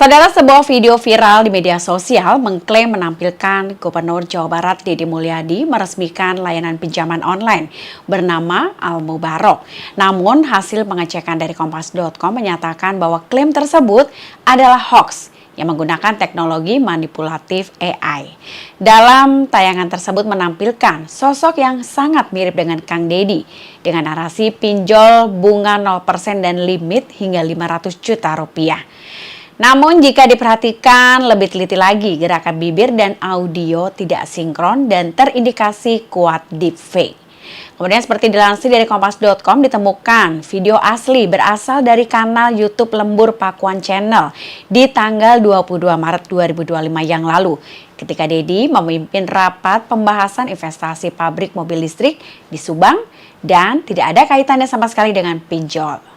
Saudara, sebuah video viral di media sosial mengklaim menampilkan Gubernur Jawa Barat Deddy Mulyadi meresmikan layanan pinjaman online bernama Al-Mubarok. Namun, hasil pengecekan dari Kompas.com menyatakan bahwa klaim tersebut adalah hoax yang menggunakan teknologi manipulatif AI. Dalam tayangan tersebut menampilkan sosok yang sangat mirip dengan Kang Deddy dengan narasi pinjol bunga 0% dan limit hingga 500 juta rupiah. Namun jika diperhatikan lebih teliti lagi, gerakan bibir dan audio tidak sinkron dan terindikasi kuat deepfake. Kemudian seperti dilansir dari Kompas.com ditemukan video asli berasal dari kanal YouTube Lembur Pakuan Channel di tanggal 22 Maret 2025 yang lalu. Ketika Deddy memimpin rapat pembahasan investasi pabrik mobil listrik di Subang dan tidak ada kaitannya sama sekali dengan pinjol.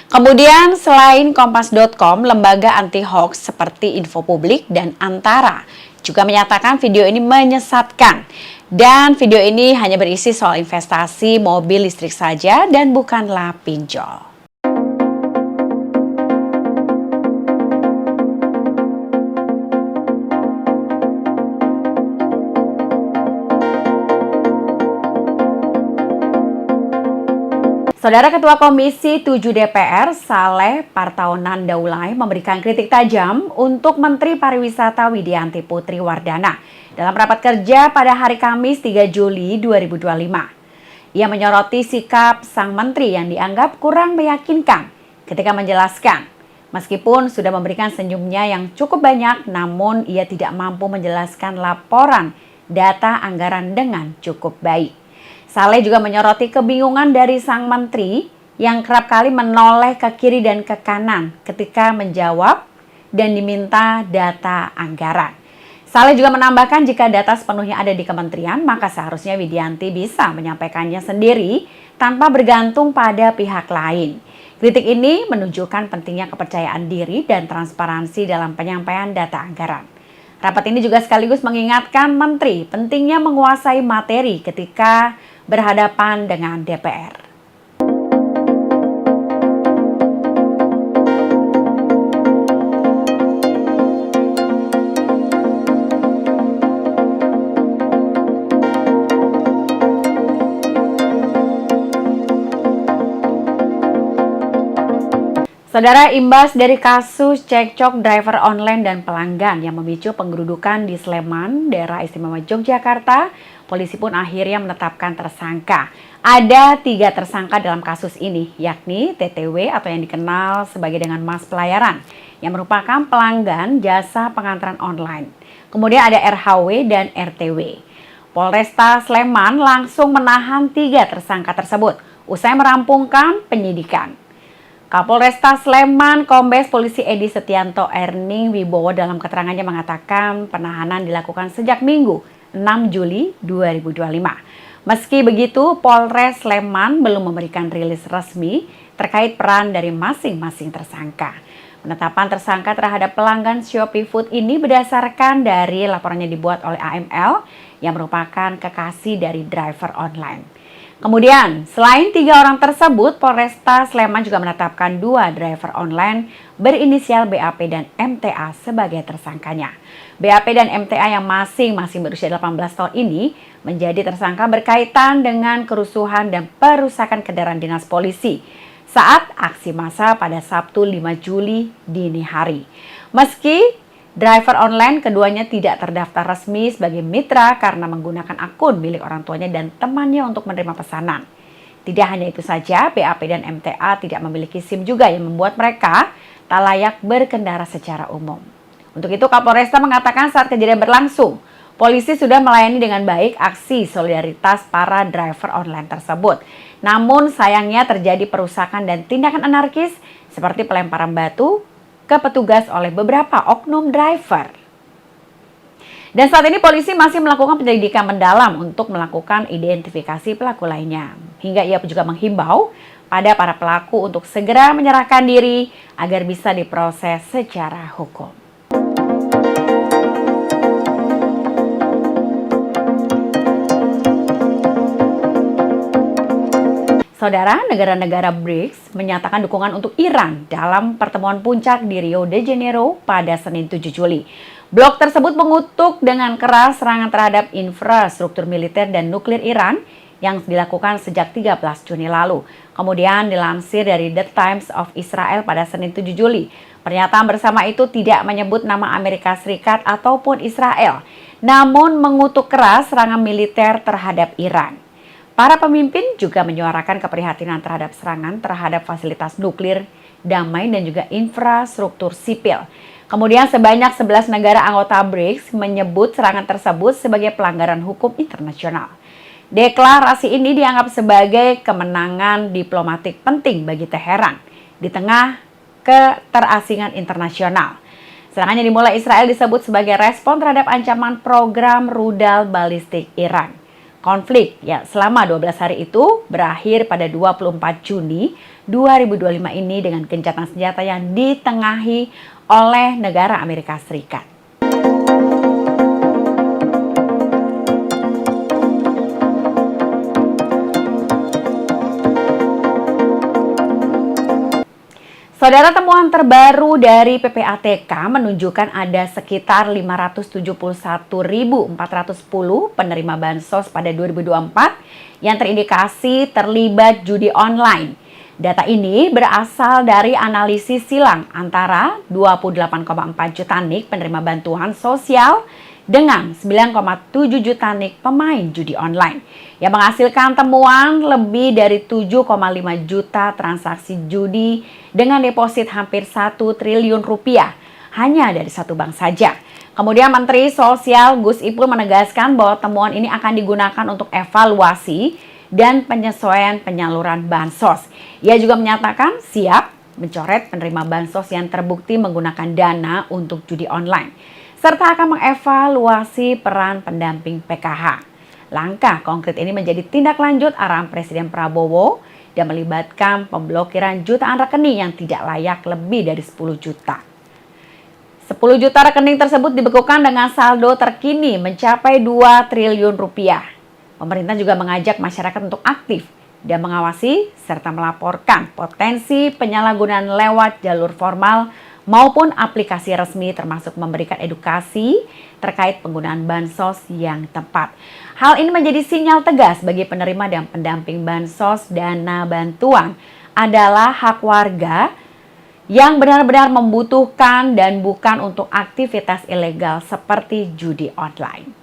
Kemudian selain Kompas.com, lembaga anti-hoax seperti Info Publik dan Antara juga menyatakan video ini menyesatkan. Dan video ini hanya berisi soal investasi mobil listrik saja dan bukanlah pinjol. Saudara Ketua Komisi 7 DPR, Saleh Partaunan Daulay, memberikan kritik tajam untuk Menteri Pariwisata Widianti Putri Wardana dalam rapat kerja pada hari Kamis 3 Juli 2025. Ia menyoroti sikap sang menteri yang dianggap kurang meyakinkan ketika menjelaskan. Meskipun sudah memberikan senyumnya yang cukup banyak, namun ia tidak mampu menjelaskan laporan data anggaran dengan cukup baik. Saleh juga menyoroti kebingungan dari sang menteri yang kerap kali menoleh ke kiri dan ke kanan ketika menjawab dan diminta data anggaran. Saleh juga menambahkan jika data sepenuhnya ada di kementerian, maka seharusnya Widianti bisa menyampaikannya sendiri tanpa bergantung pada pihak lain. Kritik ini menunjukkan pentingnya kepercayaan diri dan transparansi dalam penyampaian data anggaran. Rapat ini juga sekaligus mengingatkan menteri pentingnya menguasai materi ketika berhadapan dengan DPR. Saudara, imbas dari kasus cekcok driver online dan pelanggan yang memicu penggerudukan di Sleman, daerah istimewa Yogyakarta, polisi pun akhirnya menetapkan tersangka. Ada 3 tersangka dalam kasus ini, yakni TTW atau yang dikenal sebagai dengan Mas Pelayaran, yang merupakan pelanggan jasa pengantaran online. Kemudian ada RHW dan RTW. Polresta Sleman langsung menahan 3 tersangka tersebut usai merampungkan penyidikan. Kapolresta Sleman Kombes Polisi Edi Setianto Erning Wibowo dalam keterangannya mengatakan penahanan dilakukan sejak Minggu 6 Juli 2025. Meski begitu, Polres Sleman belum memberikan rilis resmi terkait peran dari masing-masing tersangka. Penetapan tersangka terhadap pelanggan Shopee Food ini berdasarkan dari laporannya dibuat oleh AML yang merupakan kekasih dari driver online. Kemudian, selain 3 orang tersebut, Polresta Sleman juga menetapkan 2 driver online berinisial BAP dan MTA sebagai tersangkanya. BAP dan MTA yang masing-masing berusia 18 tahun ini menjadi tersangka berkaitan dengan kerusuhan dan perusakan kendaraan dinas polisi saat aksi massa pada Sabtu 5 Juli dini hari. Meski driver online keduanya tidak terdaftar resmi sebagai mitra karena menggunakan akun milik orang tuanya dan temannya untuk menerima pesanan. Tidak hanya itu saja, BAP dan MTA tidak memiliki SIM juga yang membuat mereka tak layak berkendara secara umum. Untuk itu Kapolresta mengatakan saat kejadian berlangsung, polisi sudah melayani dengan baik aksi solidaritas para driver online tersebut. Namun sayangnya terjadi perusakan dan tindakan anarkis seperti pelemparan batu ke petugas oleh beberapa oknum driver. Dan saat ini polisi masih melakukan penyelidikan mendalam untuk melakukan identifikasi pelaku lainnya. Hingga ia juga menghimbau pada para pelaku untuk segera menyerahkan diri agar bisa diproses secara hukum. Saudara, negara-negara BRICS menyatakan dukungan untuk Iran dalam pertemuan puncak di Rio de Janeiro pada Senin 7 Juli. Blok tersebut mengutuk dengan keras serangan terhadap infrastruktur militer dan nuklir Iran yang dilakukan sejak 13 Juni lalu. Kemudian dilansir dari The Times of Israel pada Senin 7 Juli. Pernyataan bersama itu tidak menyebut nama Amerika Serikat ataupun Israel, namun mengutuk keras serangan militer terhadap Iran. Para pemimpin juga menyuarakan keprihatinan terhadap serangan terhadap fasilitas nuklir, damai dan juga infrastruktur sipil. Kemudian sebanyak 11 negara anggota BRICS menyebut serangan tersebut sebagai pelanggaran hukum internasional. Deklarasi ini dianggap sebagai kemenangan diplomatik penting bagi Teheran di tengah keterasingan internasional. Serangan yang dimulai Israel disebut sebagai respon terhadap ancaman program rudal balistik Iran. Konflik selama 12 hari itu berakhir pada 24 Juni 2025 ini dengan gencatan senjata yang ditengahi oleh negara Amerika Serikat. Saudara, temuan terbaru dari PPATK menunjukkan ada sekitar 571.410 penerima bansos pada 2024 yang terindikasi terlibat judi online. Data ini berasal dari analisis silang antara 28,4 juta NIK penerima bantuan sosial dengan 9,7 juta NIK pemain judi online yang menghasilkan temuan lebih dari 7,5 juta transaksi judi dengan deposit hampir 1 triliun rupiah hanya dari satu bank saja. Kemudian Menteri Sosial Gus Ipul menegaskan bahwa temuan ini akan digunakan untuk evaluasi dan penyesuaian penyaluran bansos. Ia juga menyatakan siap mencoret penerima bansos yang terbukti menggunakan dana untuk judi online, serta akan mengevaluasi peran pendamping PKH. Langkah konkret ini menjadi tindak lanjut arahan Presiden Prabowo dan melibatkan pemblokiran jutaan rekening yang tidak layak lebih dari 10 juta. 10 juta rekening tersebut dibekukan dengan saldo terkini mencapai 2 triliun rupiah. Pemerintah juga mengajak masyarakat untuk aktif dan mengawasi serta melaporkan potensi penyalahgunaan lewat jalur formal maupun aplikasi resmi, termasuk memberikan edukasi terkait penggunaan bansos yang tepat. Hal ini menjadi sinyal tegas bagi penerima dan pendamping bansos. Dana bantuan adalah hak warga yang benar-benar membutuhkan dan bukan untuk aktivitas ilegal seperti judi online.